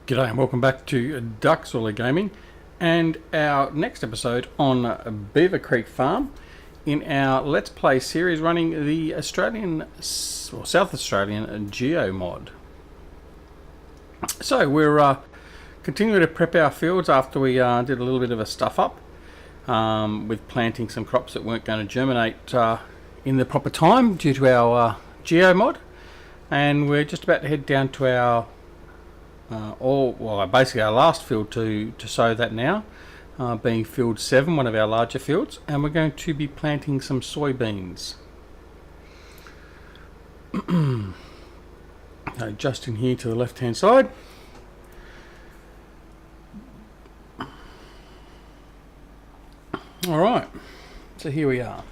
G'day and welcome back to Duckzorly Gaming and our next episode on Beaver Creek Farm in our Let's Play series running the South Australian GEO Mod. So we're continuing to prep our fields after we did a little bit of a stuff up with planting some crops that weren't going to germinate in the proper time due to our GEO Mod, and we're just about to head down to our basically our last field to sow that now, being field 7, one of our larger fields, and we're going to be planting some soybeans. Just in here to the left hand side. Alright, so here we are.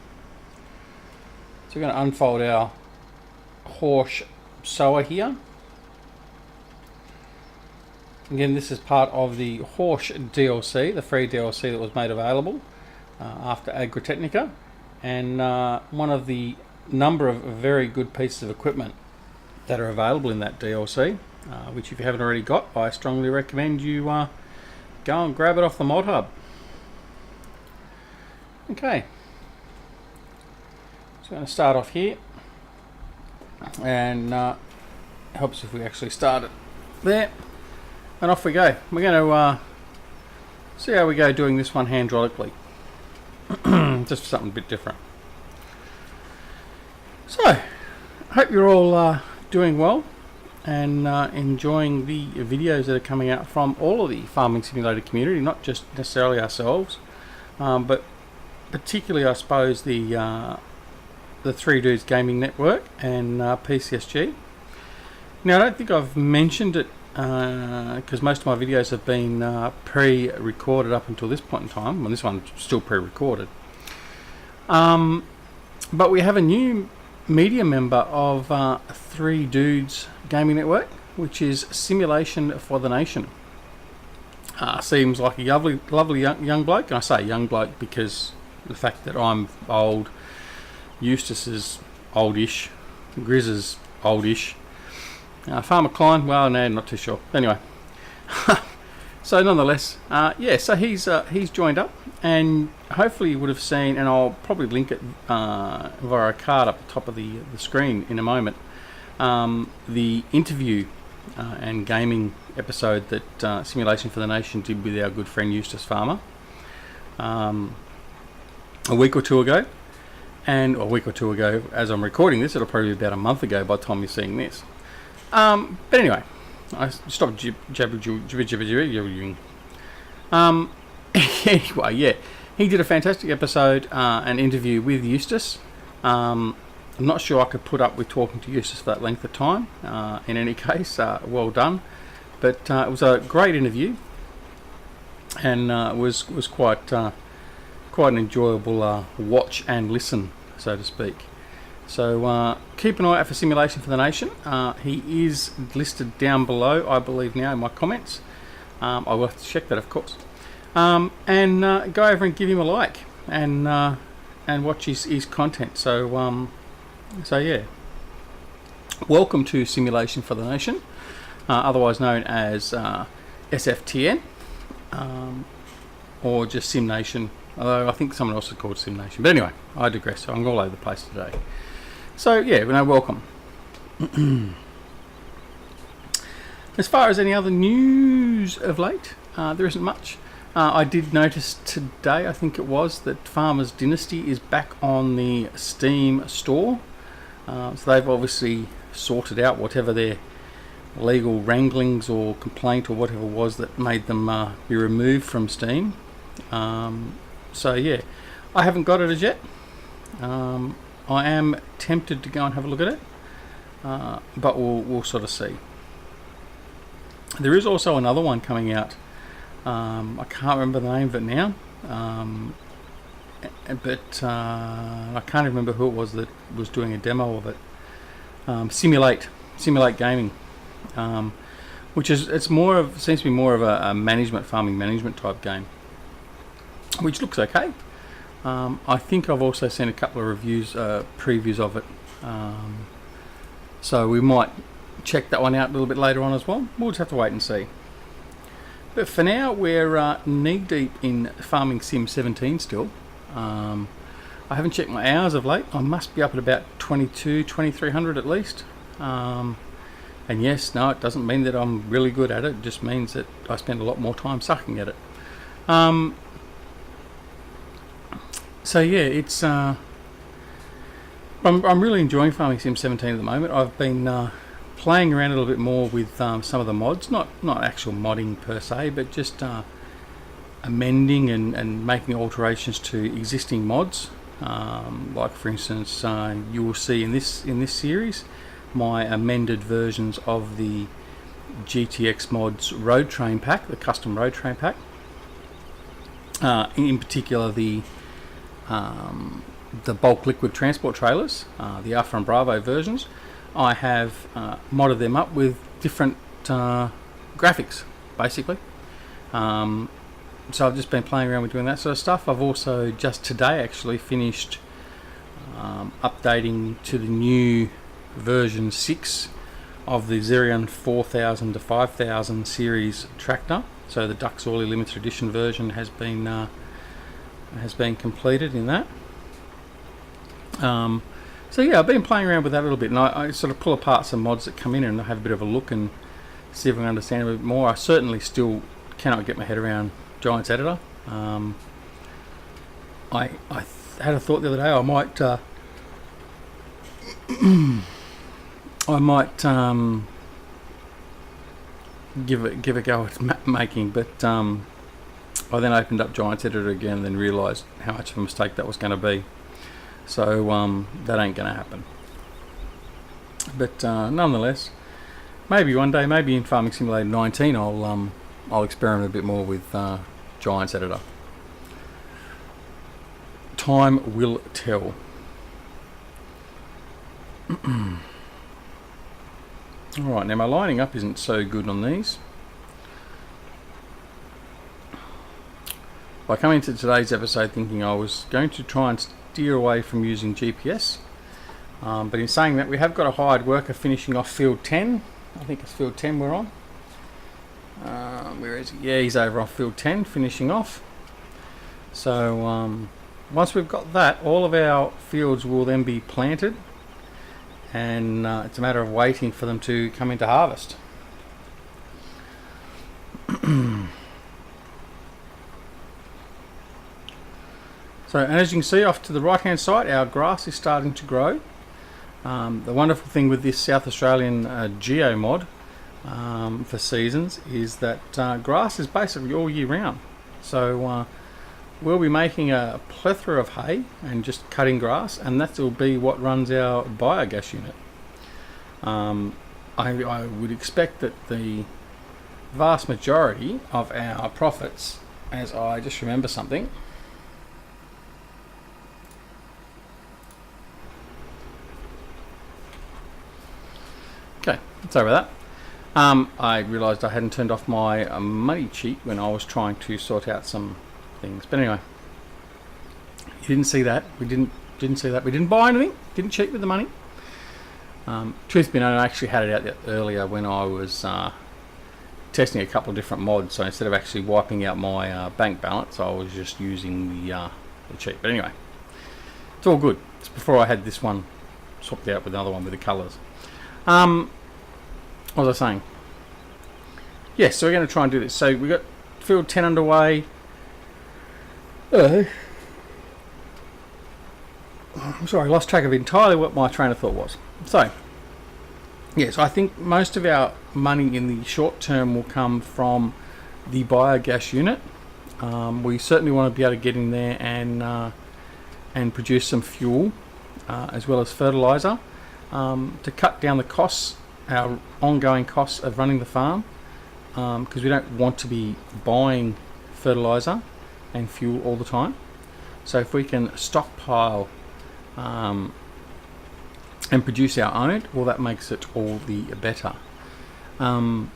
So we're going to unfold our horse sower here. Again, this is part of the Horse DLC, the free DLC that was made available after Agritechnica, and one of the number of very good pieces of equipment that are available in that DLC, which if you haven't already got, I strongly recommend you go and grab it off the Mod Hub. Okay, so I'm going to start off here, and helps if we actually start it there. And off we go. We're going to see how we go doing this one hydraulically. Just something a bit different. So, I hope you're all doing well and enjoying the videos that are coming out from all of the farming simulator community, not just necessarily ourselves, but particularly I suppose the Three Dudes Gaming Network and PCSG. Now I don't think I've mentioned it because most of my videos have been pre-recorded up until this point in time. Well, this one's still pre-recorded. But we have a new media member of Three Dudes Gaming Network, which is Simulation for the Nation. Seems like a lovely young bloke, and I say young bloke because the fact that I'm old, Eustace is oldish, Grizz is oldish. Farmer Klein, well, no, not too sure. Anyway, so nonetheless, yeah, so he's joined up, and hopefully you would have seen, and I'll probably link it via a card up the top of the screen in a moment, the interview and gaming episode that Simulation for the Nation did with our good friend Eustace Pharmer a week or two ago, and a week or two ago as I'm recording this, it'll probably be about a month ago by the time you're seeing this. But anyway, I stopped Anyway, yeah, he did a fantastic episode, an interview with Eustace. I'm not sure I could put up with talking to Eustace for that length of time. In any case, well done. But it was a great interview, and was quite an enjoyable watch and listen, so to speak. So keep an eye out for Simulation for the Nation. He is listed down below, I believe now, in my comments. I will have to check that, of course. And go over and give him a like and watch his content. So yeah, welcome to Simulation for the Nation, otherwise known as SFTN, or just Sim Nation. Although I think someone else is called Sim Nation. But anyway, I digress. I'm all over the place today. So yeah, welcome. As far as any other news of late, there isn't much. I did notice today, I think it was, that Farmer's Dynasty is back on the Steam store. So they've obviously sorted out whatever their legal wranglings or complaint or whatever was that made them be removed from Steam. So yeah, I haven't got it as yet. I am tempted to go and have a look at it, but we'll sort of see. There is also another one coming out. I can't remember the name of it now, but I can't remember who it was that was doing a demo of it. Simulate Gaming, which is seems to be more of a farming management type game, which looks okay. I think I've also seen a couple of reviews, previews of it, so we might check that one out a little bit later on as well. We'll just have to wait and see. But for now, we're knee deep in Farming Sim 17 still. I haven't checked my hours of late. I must be up at about 2300 at least. And yes, no, it doesn't mean that I'm really good at it. It just means that I spend a lot more time sucking at it. So yeah, it's I'm really enjoying Farming Sim 17 at the moment. I've been playing around a little bit more with some of the mods, not actual modding per se, but just amending and making alterations to existing mods. Like for instance, you will see in this series my amended versions of the GTX mods road train pack, the custom road train pack. In particular, the bulk liquid transport trailers, the Alpha and Bravo versions. I have modded them up with different graphics, basically. So I've just been playing around with doing that sort of stuff. I've also just today actually finished updating to the new version 6 of the Xerion 4000 to 5000 series tractor. So the Duckzorly limited edition version has been completed in that. So yeah, I've been playing around with that a little bit, and I sort of pull apart some mods that come in and I have a bit of a look and see if I can understand a bit more. I certainly still cannot get my head around Giants Editor. I had a thought the other day I might give a go at map making, but I then opened up Giants Editor again and then realised how much of a mistake that was going to be. So that ain't going to happen. But nonetheless, maybe one day, maybe in Farming Simulator 19, I'll experiment a bit more with Giants Editor. Time will tell. Alright, now my lining up isn't so good on these. I come into today's episode thinking I was going to try and steer away from using GPS, but in saying that, we have got a hired worker finishing off field 10. I think it's field 10 we're on. Where is he? Yeah, he's over off field 10 finishing off. So once we've got that, all of our fields will then be planted, and it's a matter of waiting for them to come into harvest. So, and as you can see off to the right hand side, our grass is starting to grow. The wonderful thing with this South Australian GEO Mod for seasons is that grass is basically all year round. So we'll be making a plethora of hay and just cutting grass, and that will be what runs our biogas unit. I would expect that the vast majority of our profits, as I just remember something, okay, sorry about that. I realised I hadn't turned off my money cheat when I was trying to sort out some things. But anyway, you didn't see that. We didn't see that. We didn't buy anything. Didn't cheat with the money. Truth be known, I actually had it out there earlier when I was testing a couple of different mods. So instead of actually wiping out my bank balance, I was just using the cheat. But anyway, it's all good. It's before I had this one swapped out with another one with the colours. What was I saying? Yes, so we're going to try and do this. So we've got field 10 underway. I'm sorry, I lost track of entirely what my train of thought was. So, yes, I think most of our money in the short term will come from the biogas unit. We certainly want to be able to get in there and produce some fuel as well as fertiliser to cut down the costs, our ongoing costs of running the farm, because we don't want to be buying fertiliser and fuel all the time. So if we can stockpile and produce our own, well, that makes it all the better. And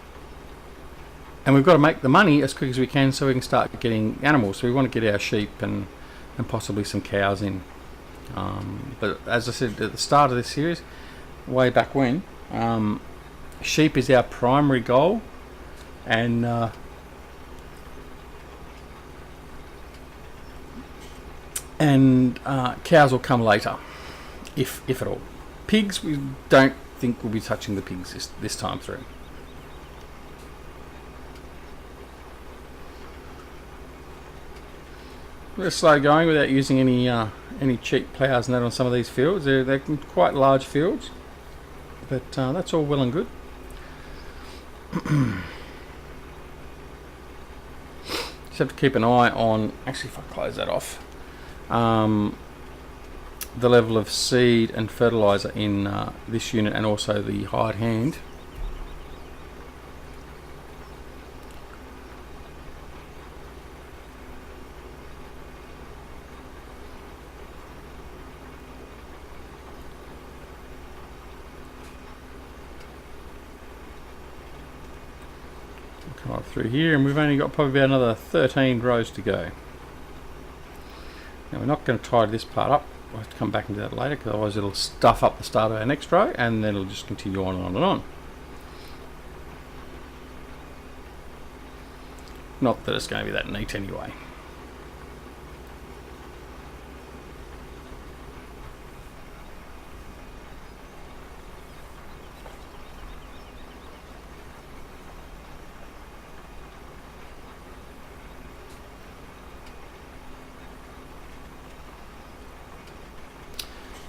we've got to make the money as quick as we can so we can start getting animals. So we want to get our sheep and possibly some cows in. But as I said at the start of this series, way back when, sheep is our primary goal, and and cows will come later, if at all. Pigs, we don't think we'll be touching the pigs this time through. We're slow going without using any cheap ploughs and that on some of these fields. They're quite large fields, but that's all well and good. Just have to keep an eye on, actually if I close that off, the level of seed and fertiliser in this unit, and also the hired hand. Come up through here, and we've only got probably about another 13 rows to go. Now we're not going to tidy this part up. We'll have to come back into that later, because otherwise it'll stuff up the start of our next row, and then it'll just continue on and on and on. Not that it's going to be that neat anyway.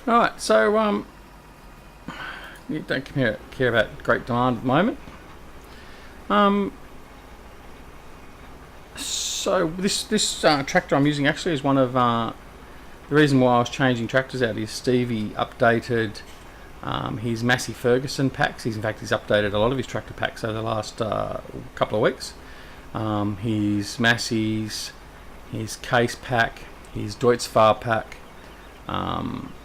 Alright, so you don't care about great demand at the moment. So this tractor I'm using actually is one of the reason why I was changing tractors out is Stevie updated his Massey Ferguson packs. He's updated a lot of his tractor packs over the last couple of weeks. His Massey's, his Case pack, his Deutz-Fahr pack.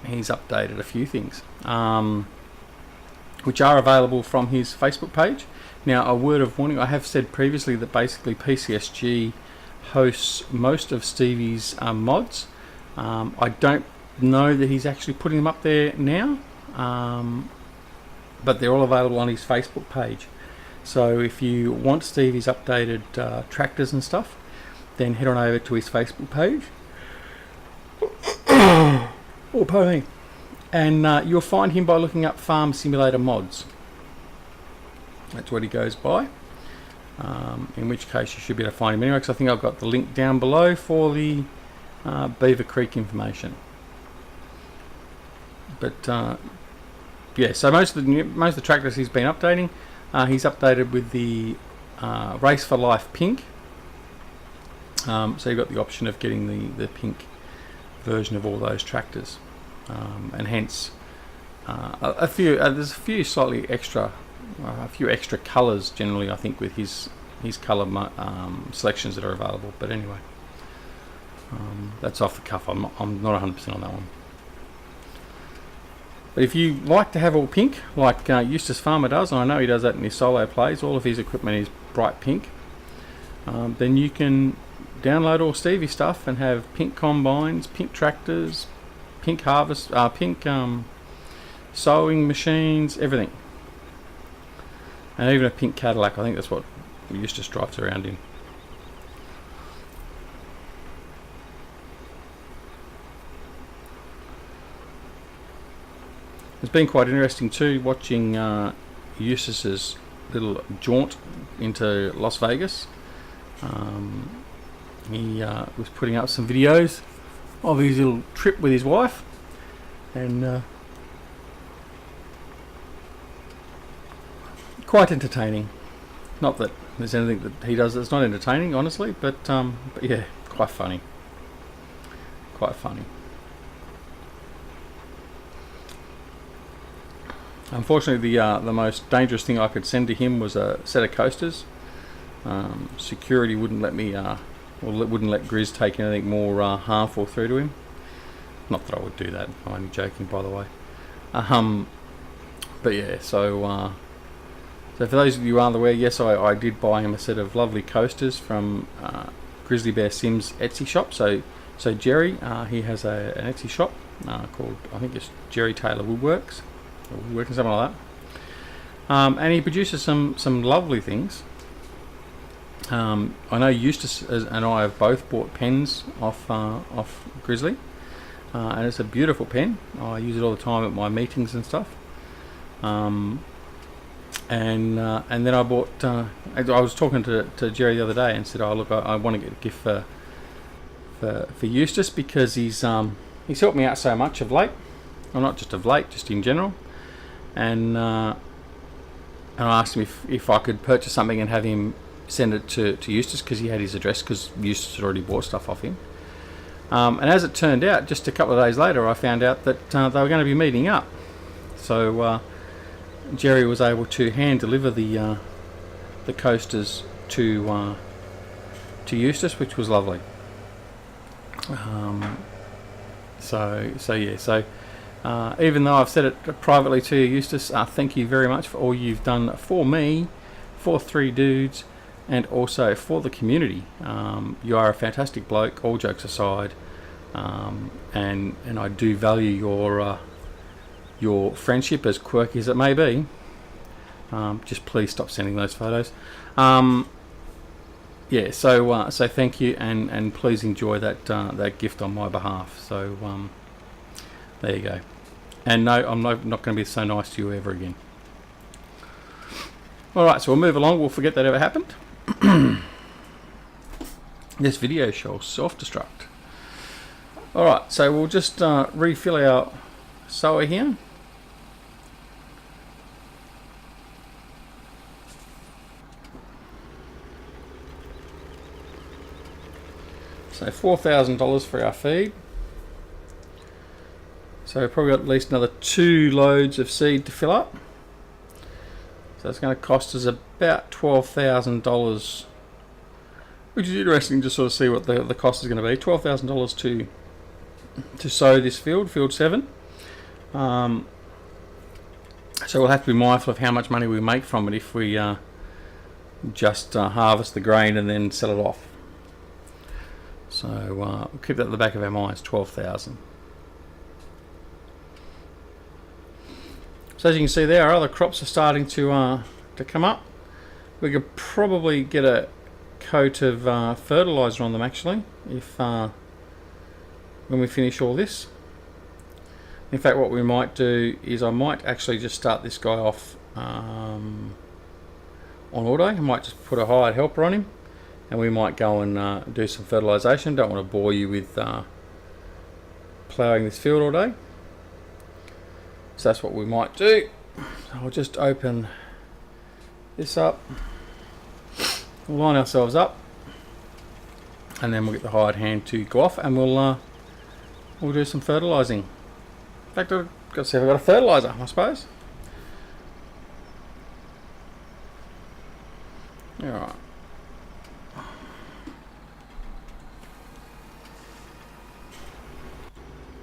He's updated a few things, which are available from his Facebook page. Now, a word of warning, I have said previously that basically PCSG hosts most of Stevie's mods. I don't know that he's actually putting them up there now, but they're all available on his Facebook page. So if you want Stevie's updated tractors and stuff, then head on over to his Facebook page. Oh, pardon me. And you'll find him by looking up Farm Simulator Mods. That's what he goes by. In which case you should be able to find him anyway, because I think I've got the link down below for the Beaver Creek information. But yeah, so most of the tractors he's been updating, he's updated with the Race for Life pink. So you've got the option of getting the pink version of all those tractors, and hence there's a few slightly extra, a few extra colours generally, I think, with his colour selections that are available. But anyway, that's off the cuff. I'm not 100% on that one. But if you like to have all pink, like Eustace Pharmer does, and I know he does that in his solo plays, all of his equipment is bright pink, then you can download all Stevie stuff and have pink combines, pink tractors, pink harvest, pink sowing machines, everything, and even a pink Cadillac. I think that's what Eustace drives around in. It's been quite interesting too, watching Eustace's little jaunt into Las Vegas. He was putting up some videos of his little trip with his wife, and quite entertaining. Not that there's anything that he does that's not entertaining, honestly, but yeah, quite funny. Quite funny. Unfortunately, the most dangerous thing I could send to him was a set of coasters. Security wouldn't let me, wouldn't let Grizz take anything more harmful through to him. Not that I would do that. I'm only joking, by the way. But yeah, so for those of you who aren't aware, yes, I did buy him a set of lovely coasters from Grizzly Bear Sims Etsy shop. So Jerry, he has an Etsy shop called, I think it's Jerry Taylor Woodworks, or Woodworking, something like that. And he produces some lovely things. I know Eustace and I have both bought pens off Grizzly. and it's a beautiful pen. I use it all the time at my meetings and stuff. And then I bought. I was talking to Jerry the other day and said, "Oh look, I want to get a gift for Eustace, because he's helped me out so much of late. Well, not just of late, just in general." And I asked him if I could purchase something and have him send it to Eustace, because he had his address, because Eustace had already bought stuff off him. And as it turned out, just a couple of days later, I found out that they were going to be meeting up. So Jerry was able to hand deliver the coasters to Eustace, which was lovely. Even though I've said it privately to you, Eustace, thank you very much for all you've done for me, for Three Dudes, and also for the community. You are a fantastic bloke, all jokes aside, and I do value your friendship, as quirky as it may be. Just please stop sending those photos. So thank you, and please enjoy that gift on my behalf. So there you go. And no, I'm not going to be so nice to you ever again. Alright, so we'll move along. We'll forget that ever happened. This video shall self-destruct. Alright, so we'll just refill our sower here. So $4,000 for our feed. So we've probably got at least another 2 loads of seed to fill up. So it's going to cost us about $12,000, which is interesting to sort of see what the cost is going to be. $12,000 to sow this field 7. So we'll have to be mindful of how much money we make from it if we just harvest the grain and then sell it off. So we'll keep that at the back of our minds, 12,000. So as you can see there, our other crops are starting to come up. We could probably get a coat of fertilizer on them actually, if when we finish all this. In fact, what we might do is I might actually just start this guy off on auto. I might just put a hired helper on him, and we might go and do some fertilisation. Don't want to bore you with ploughing this field all day. So that's what we might do. I'll just open this up, we'll line ourselves up, and then we'll get the hired hand to go off, and we'll do some fertilising. In fact, I've got to see if I've got a fertiliser, I suppose. Alright.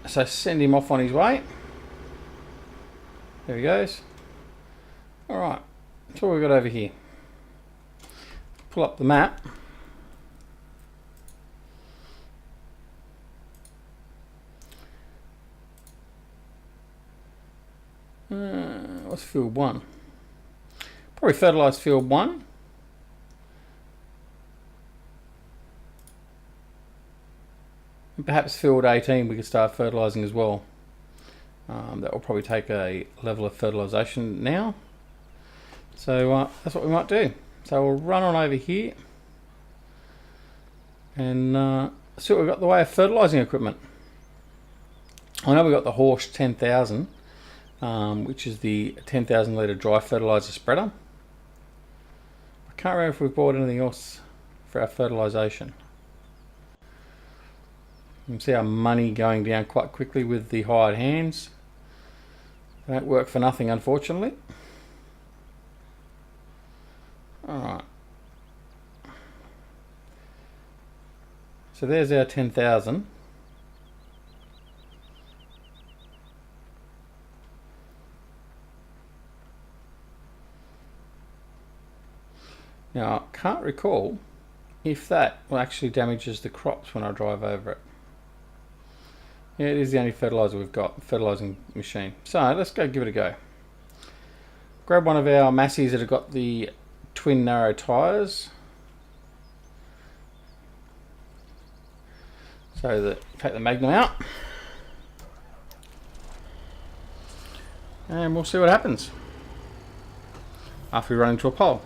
So send him off on his way. There he goes. Alright, that's what we've got over here. Pull up the map. What's field 1? Probably fertilise field 1. And perhaps field 18 we could start fertilising as well. That will probably take a level of fertilisation now. So that's what we might do. So we'll run on over here and see what we've got in the way of fertilising equipment. I know we've got the Horse 10,000, which is the 10,000 litre dry fertiliser spreader. I can't remember if we've bought anything else for our fertilisation. You can see our money going down quite quickly with the hired hands. They don't work for nothing, unfortunately. Alright. So there's our 10,000. Now, I can't recall if that actually damages the crops when I drive over it. Yeah, it is the only fertiliser we've got, fertilising machine. So let's go give it a go. Grab one of our Massies that have got the twin narrow tyres. So take the Magnum out. and we'll see what happens after we run into a pole.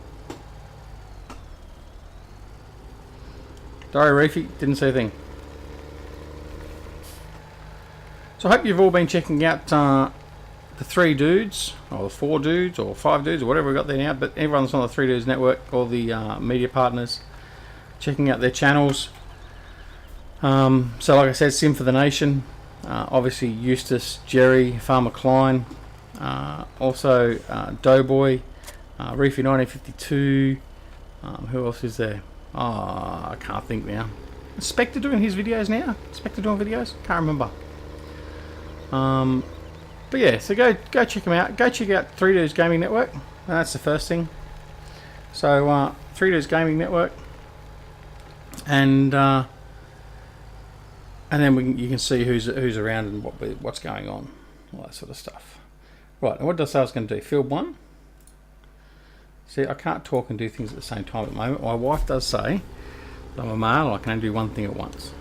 Sorry, Reefy, didn't see a thing. So I hope you've all been checking out the 3 dudes, or the 4 dudes, or 5 dudes, or whatever we got there now, but everyone's on the 3 Dudes Network, all the media partners, checking out their channels. So like I said, Sim for the Nation, obviously Eustace, Jerry, Farmer Klein, also DoughBoy, Reefy 1952, who else is there? I can't think now. Is Spectre doing his videos now? Spectre doing videos? Can't remember. But yeah, so go check them out. Go check out 3 Dudes Gaming Network. That's the first thing. So 3 Dudes Gaming Network, and then you can see who's around and what's going on, all that sort of stuff. Right, and what did I say I was going to do? Field 1. See, I can't talk and do things at the same time at the moment. My wife does say that I'm a male and I can only do one thing at once.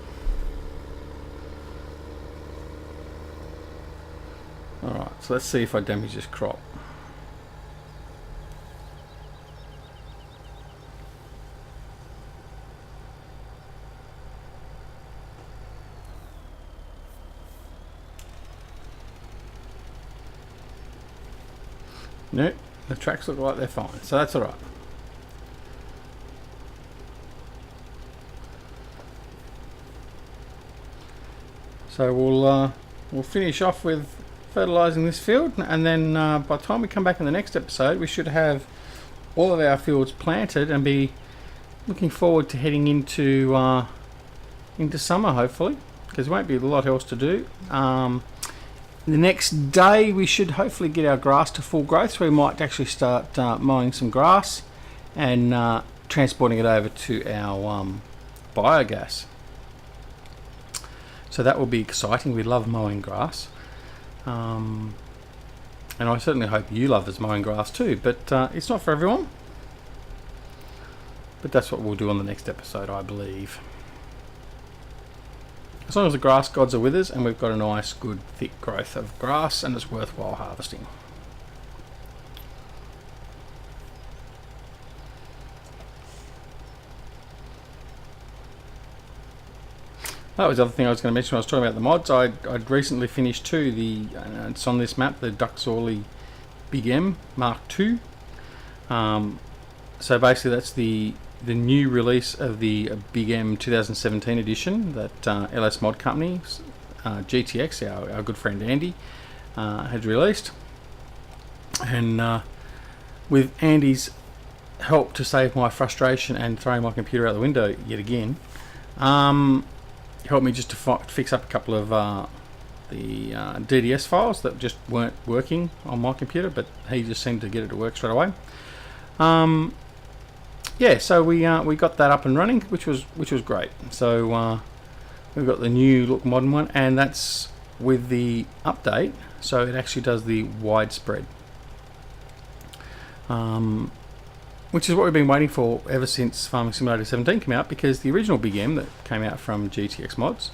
Alright, so let's see if I damage this crop. Nope, the tracks look like they're fine, so that's alright. So we'll finish off with fertilising this field, and then by the time we come back in the next episode, we should have all of our fields planted and be looking forward to heading into summer, hopefully, because there won't be a lot else to do. The next day we should hopefully get our grass to full growth, so we might actually start mowing some grass and transporting it over to our biogas. So that will be exciting. We love mowing grass. And I certainly hope you love us mowing grass too, but it's not for everyone. But that's what we'll do on the next episode, I believe. As long as the grass gods are with us and we've got a nice, good, thick growth of grass and it's worthwhile harvesting. That was the other thing I was going to mention when I was talking about the mods. I'd recently finished it's on this map, the Duckzorly Big M Mark II. So basically that's the new release of the Big M 2017 edition that LS Mod Company, GTX, our good friend Andy, had released. And with Andy's help to save my frustration and throwing my computer out the window yet again, helped me just to fix up a couple of the DDS files that just weren't working on my computer, but he just seemed to get it to work straight away. Yeah, so we got that up and running, which was great. So we've got the new look modern one, and that's with the update, so it actually does the widespread, which is what we've been waiting for ever since Farming Simulator 17 came out, because the original Big M that came out from GTX Mods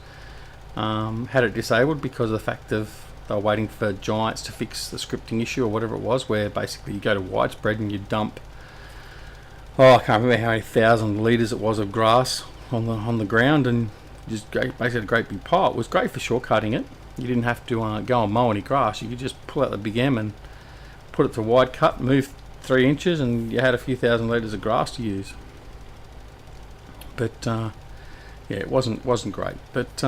had it disabled because of the fact of they were waiting for Giants to fix the scripting issue or whatever it was, where basically you go to widespread and you dump, I can't remember how many thousand litres it was of grass on the ground, and just basically a great big pile. It was great for shortcutting it. You didn't have to go and mow any grass. You could just pull out the Big M and put it to wide cut, move 3 inches, and you had a few thousand litres of grass to use. But yeah, it wasn't great. But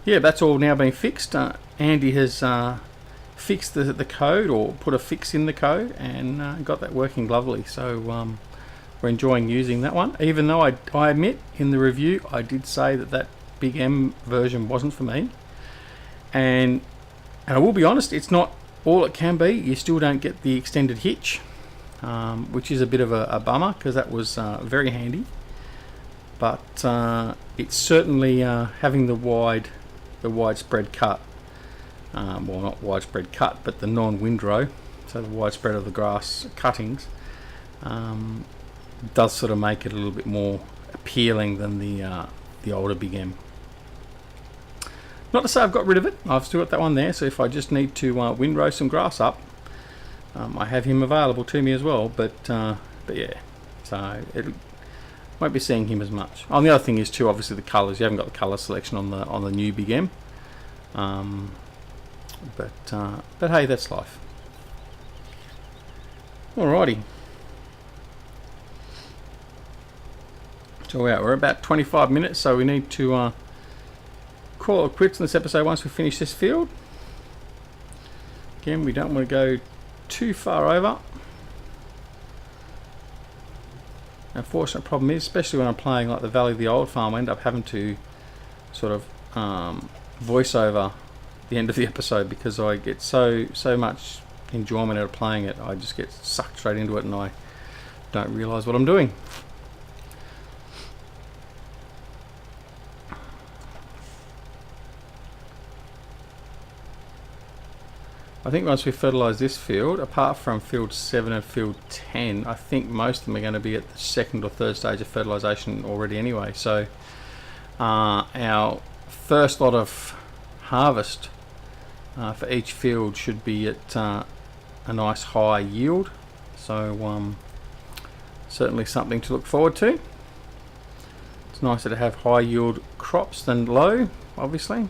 yeah, that's all now been fixed. Andy has fixed the code, or put a fix in the code, and got that working lovely. So we're enjoying using that one, even though I admit in the review I did say that Big M version wasn't for me, and I will be honest, it's not all it can be. You still don't get the extended hitch, which is a bit of a bummer, because that was very handy. But it's certainly having the widespread cut, well, not widespread cut, but the non-windrow, so the widespread of the grass cuttings, does sort of make it a little bit more appealing than the older Big M. Not to say I've got rid of it. I've still got that one there. So if I just need to windrow some grass up, I have him available to me as well. But yeah, so it won't be seeing him as much. Oh, and the other thing is too, obviously the colours. You haven't got the colour selection on the new Big M. But hey, that's life. Alrighty. So we're about 25 minutes, so we need to call it quits in this episode once we finish this field. Again, we don't want to go too far over. Unfortunate problem is, especially when I'm playing like the Valley of the Old Farm, I end up having to sort of voice over the end of the episode because I get so much enjoyment out of playing it. I just get sucked straight into it and I don't realise what I'm doing. I think once we fertilise this field, apart from field 7 and field 10, I think most of them are going to be at the second or third stage of fertilisation already anyway. So our first lot of harvest for each field should be at a nice high yield. So certainly something to look forward to. It's nicer to have high yield crops than low, obviously.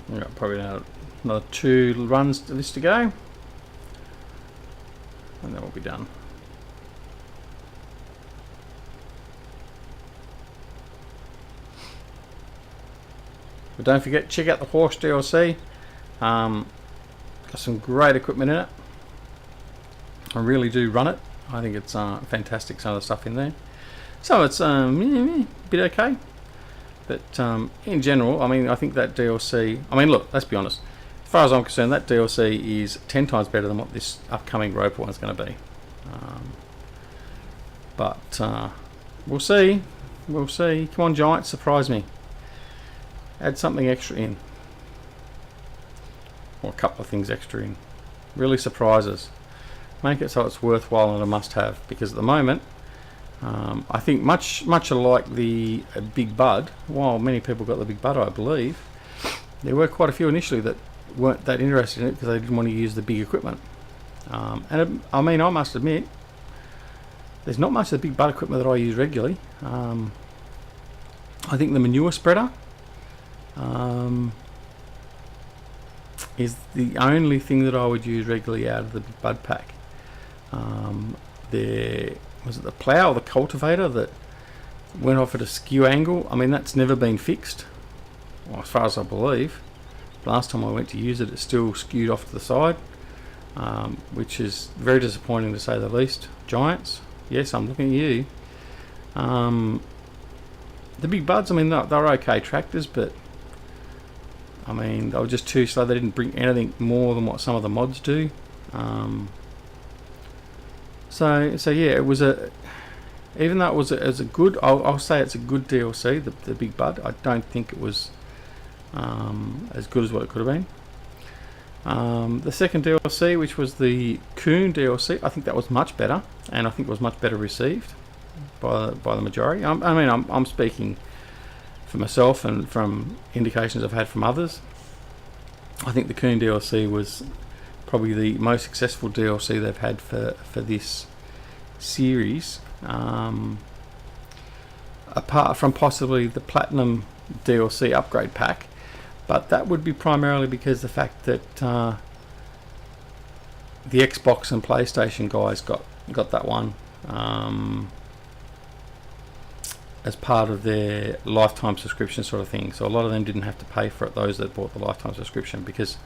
We've got probably another 2 runs to this to go, and then we'll be done. But don't forget, check out the horse DLC. Got some great equipment in it. I really do run it. I think it's fantastic, some of the stuff in there. So it's a bit okay. But in general, I mean, I think that DLC... I mean, look, let's be honest. As far as I'm concerned, that DLC is 10 times better than what this upcoming Roper one's going to be. But we'll see. We'll see. Come on, Giant, surprise me. Add something extra in. Or a couple of things extra in. Really surprises. Make it so it's worthwhile and a must-have. Because at the moment... I think much alike the Big Bud, while many people got the Big Bud, I believe, there were quite a few initially that weren't that interested in it because they didn't want to use the big equipment. And I mean, I must admit, there's not much of the Big Bud equipment that I use regularly. I think the manure spreader is the only thing that I would use regularly out of the Big Bud pack. Was it the plough or the cultivator that went off at a skew angle? I mean, that's never been fixed, well, as far as I believe. Last time I went to use it, it still skewed off to the side, which is very disappointing to say the least. Giants, yes, I'm looking at you. The Big Buds, I mean, they're okay tractors, but I mean, they were just too slow. They didn't bring anything more than what some of the mods do. So yeah, it was even though it was a good, I'll say it's a good DLC, the Big Bud. I don't think it was as good as what it could have been. The second DLC, which was the Coon DLC, I think that was much better, and I think it was much better received by the majority. I mean, I'm speaking for myself and from indications I've had from others. I think the Coon DLC was probably the most successful DLC they've had for this series, apart from possibly the Platinum DLC upgrade pack, but that would be primarily because the fact that the Xbox and PlayStation guys got that one as part of their lifetime subscription sort of thing. So a lot of them didn't have to pay for it, those that bought the lifetime subscription, because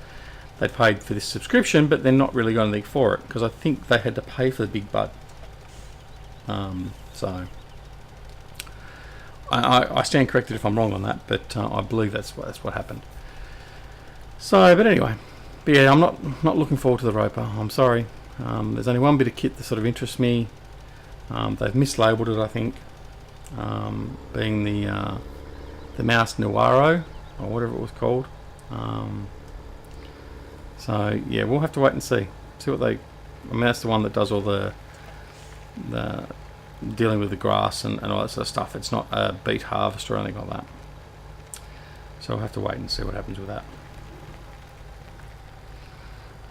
they paid for this subscription, but they're not really going to think for it, because I think they had to pay for the Big Bud. So I stand corrected if I'm wrong on that, but I believe that's what happened. So, but anyway, but yeah, I'm not looking forward to the Roper. I'm sorry. There's only one bit of kit that sort of interests me. They've mislabeled it, I think, being the Mouse Nuaro or whatever it was called. So yeah, we'll have to wait and see. See what they. I mean, that's the one that does all the dealing with the grass and all that sort of stuff. It's not a beet harvest or anything like that. So we'll have to wait and see what happens with that.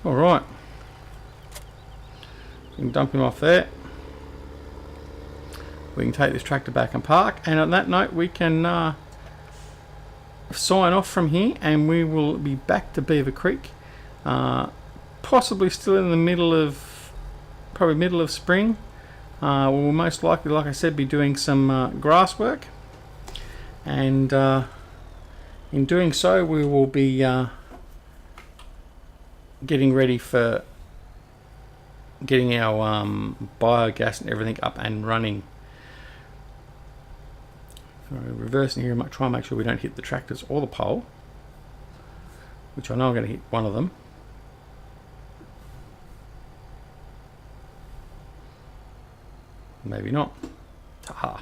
All right. We can dump him off there. We can take this tractor back and park. And on that note, we can sign off from here, and we will be back to Beaver Creek. Possibly still in the middle of spring. We'll most likely, like I said, be doing some grass work, and in doing so we will be getting ready for getting our biogas and everything up and running. So reversing here, I might try and make sure we don't hit the tractors or the pole, which I know I'm going to hit one of them. Maybe not. Taha.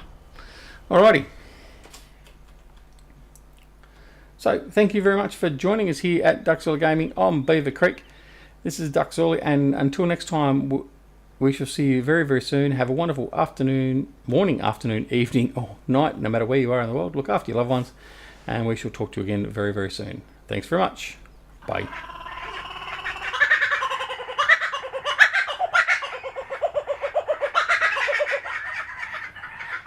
Alrighty. So thank you very much for joining us here at Duckzorly Gaming on Beaver Creek. This is Duckzorly, and until next time, we shall see you very, very soon. Have a wonderful afternoon, morning, afternoon, evening, or night, no matter where you are in the world. Look after your loved ones, and we shall talk to you again very, very soon. Thanks very much. Bye.